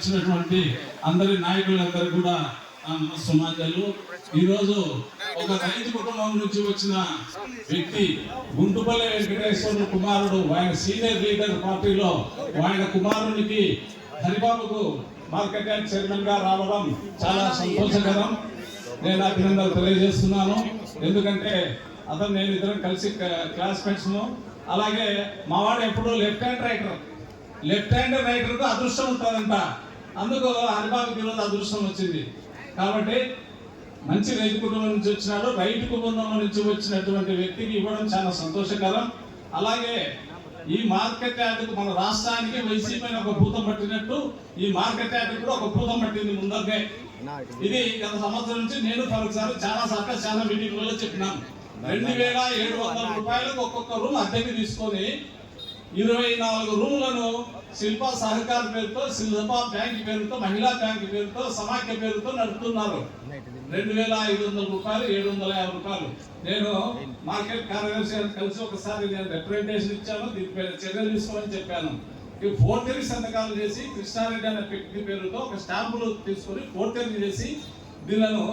వచ్చినటువంటి అందరి నాయకులందరూ కూడా సమాజాలు. ఈరోజు ఒక రైతు కుటుంబం నుంచి వచ్చిన వ్యక్తి గుంటుపల్లి వెంకటేశ్వర కుమారుడు, ఆయన సీనియర్ లీడర్ పార్టీలో ఆయన కుమారునికి హరిబాబుకు మార్కెట్ యార్డ్ చైర్మన్ గా రావడం చాలా సంతోషకరం. నేను అభినందనలు తెలియజేస్తున్నాను. ఎందుకంటే అతను నేను ఇద్దరం కలిసి క్లాస్మేట్స్. అలాగే మావాడు ఎప్పుడు లెఫ్ట్ హ్యాండ్ రైటర్కు అదృష్టం ఉంటుందంట. అందుకు హరిబాబుకి ఈరోజు అదృష్టం వచ్చింది. కాబట్టి మంచి రైతు కుటుంబం నుంచి వచ్చినాడు. రైతు కుటుంబం నుంచి వచ్చినటువంటి వ్యక్తికి ఇవ్వడం చాలా సంతోషకరం. అలాగే ఈ మార్కెట్ యార్డ్కు మన రాష్ట్రానికి వైసీపీ ఒక భూతం పట్టినట్టు ఈ మార్కెట్ యార్డ్ కూడా ఒక భూతం పట్టింది ముందరనే. ఇది గత సంవత్సరం నుంచి నేను చాలా మీటింగ్లలో చెప్పినాను. 2700 రూపాయలకు ఒక్కొక్క రూమ్ అద్దెకి తీసుకొని 24 రూములను శిల్ప సహకార పేరుతో, శిల్ప బ్యాంక్ పేరుతో, మహిళా బ్యాంక్ పేరుతో, సమాఖ్య పేరుతో నడుపుతున్నారు. 2500 రూపాయలు, 750 రూపాయలు. నేను మార్కెట్ కార్యదర్శి కలిసి ఒకసారి నేను రిప్రజెంటేషన్ ఇచ్చాను. దీనిపై చర్యలు తీసుకోమని చెప్పాను. ఈ ఫోర్టరీ సంతకాలు చేసి కృష్ణారెడ్డి అనే వ్యక్తి పేరుతో ఒక స్టాంపులు తీసుకొని ఫోర్టరీ చేసి దీనిలను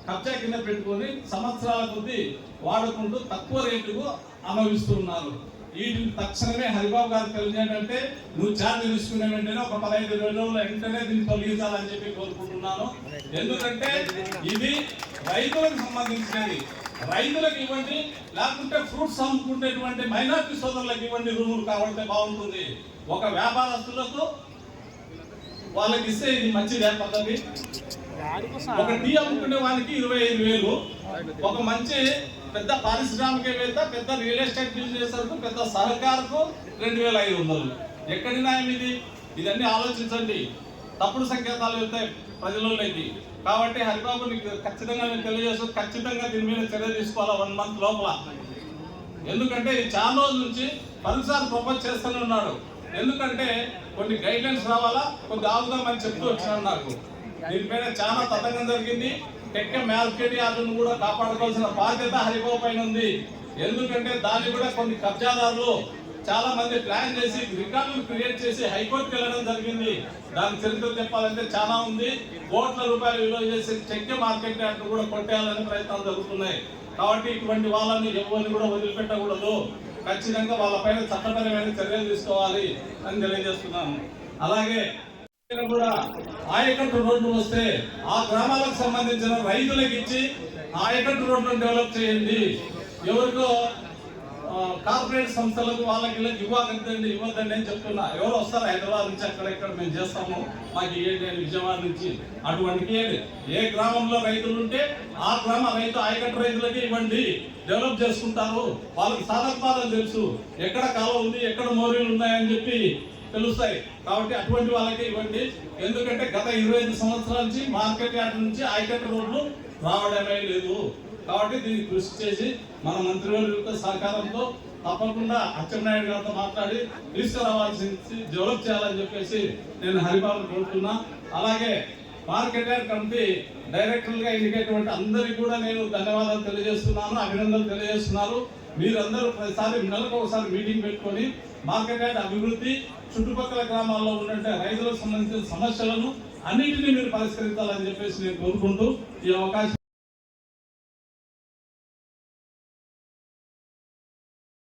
కబ్జా కింద పెట్టుకొని సంవత్సరాల కొద్దీ వాడుకుంటూ తక్కువ రేటుకు అనుభవిస్తున్నారు. వీటిని తక్షణమే హరిబాబు గారు తెలియజేయాలంటే నువ్వు ఛార్జ్ తీసుకునే వెంటనే ఒక 15 రోజుల్లో వెంటనే దీన్ని తొలగించాలని చెప్పి కోరుకుంటున్నాను. ఎందుకంటే ఇది రైతులకు సంబంధించినది. రైతులకు ఇవ్వండి, లేకుంటే ఫ్రూట్స్ అమ్ముకునేటువంటి మైనార్టీ సోదరులకు ఇవ్వండి. రూములు కావాలంటే బాగుంటుంది. ఒక వ్యాపారస్తులకు వాళ్ళకి ఇస్తే ఇది మంచిదే పద్ధతి. ఒక టీ అమ్ముకునే వానికి 25,000, ఒక మంచి పెద్ద పారిశ్రామికవేత్త, పెద్ద రియల్ ఎస్టేట్ బిజినెస్ పెద్ద సహకారకు 2,500. ఎక్కడి న్యాయం ఇది? ఇదన్నీ ఆలోచించండి. తప్పుడు సంకేతాలు వెళ్తాయి ప్రజలలోకి. కాబట్టి హరిబాబు నీకు ఖచ్చితంగా నేను తెలియజేస్తూ ఖచ్చితంగా దీని మీద చర్య తీసుకోవాలా 1 మంత్ లోపల. ఎందుకంటే ఇది చాలా రోజుల నుంచి 10 సార్లు ప్రపోజ్ చేస్తూనే ఉన్నాడు. ఎందుకంటే కొన్ని గైడ్ లైన్స్ రావాలా, కొన్ని ఆగుదామని చెప్తూ వచ్చినాడు నాకు. దీనిపైన చాలా తతంగం జరిగింది. టెక్క మార్కెట్ యార్డును కూడా కాపాడుకోవాల్సిన బాధ్యత హరిబాబు పైన ఉంది. ఎందుకంటే దాన్ని కూడా కొన్ని కబ్జాదారులు చాలా మంది ప్లాన్ చేసి రికార్డులు క్రియేట్ చేసి హైకోర్టుకి వెళ్ళడం జరిగింది. దాని చరిత్ర చెప్పాలంటే చాలా ఉంది. కోట్ల రూపాయలు విలువ చేసి టెక్క మార్కెట్ యార్డు కూడా కొట్టేయాలనే ప్రయత్నాలు జరుగుతున్నాయి. కాబట్టి ఇటువంటి వాళ్ళని ఎవరిని కూడా వదిలిపెట్టకూడదు. ఖచ్చితంగా వాళ్ళపైన చట్టపరమైన చర్యలు తీసుకోవాలి అని తెలియజేస్తున్నాను. అలాగే కూడా ఆయకట్టు రోడ్లు వస్తే ఆ గ్రామాలకు సంబంధించిన రైతులకు ఇచ్చి ఆయకట్టు రోడ్లను డెవలప్ చేయండి. ఎవరికో కార్పొరేట్ సంస్థలకు వాళ్ళకి ఇవ్వద్దండి అని చెప్తున్నా. ఎవరు వస్తారు హైదరాబాద్ నుంచి అక్కడెక్కడ మేము చేస్తాము, మాకు ఇవ్వండి అని విజయవాడ నుంచి. అటువంటికి ఏ గ్రామంలో రైతులు ఉంటే ఆ గ్రామ రైతు ఆయకట్టు రైతులకి ఇవ్వండి. డెవలప్ చేసుకుంటారు. వాళ్ళకి సాధకపాదం తెలుసు, ఎక్కడ కాలువ ఉంది, ఎక్కడ మోరీలు ఉన్నాయని చెప్పి తెలుస్తాయి. కాబట్టి అటువంటి వాళ్ళకి ఇవ్వండి. ఎందుకంటే గత 25 సంవత్సరాల నుంచి మార్కెట్ యార్డ్ నుంచి ఆయకట్టు రోడ్లు రావడమే లేదు. కాబట్టి దీన్ని కృషి చేసి మన మంత్రివర్యుల సహకారంతో తప్పకుండా అచ్చెన్నాయుడు గారితో మాట్లాడి తీసుకురావాల్సింది డెవలప్ చేయాలని చెప్పేసి నేను హరిబాబు కోరుతున్నా. అలాగే మార్కెట్ యార్డ్ కమిటీ డైరెక్టర్లుగా ఎన్నికైనటువంటి అందరికీ కూడా నేను ధన్యవాదాలు తెలియజేస్తున్నాను, అభినందనలు తెలియజేస్తున్నారు. మీరందరూ ప్రతిసారి నెలకు ఒకసారి మీటింగ్ పెట్టుకొని మార్కెట్ యార్డ్ అభివృద్ధి, చుట్టుపక్కల గ్రామాల్లో ఉన్నట్టు రైతులకు సంబంధించిన సమస్యలను అన్నింటినీ మీరు పరిష్కరించాలని చెప్పేసి నేను కోరుకుంటూ ఈ అవకాశం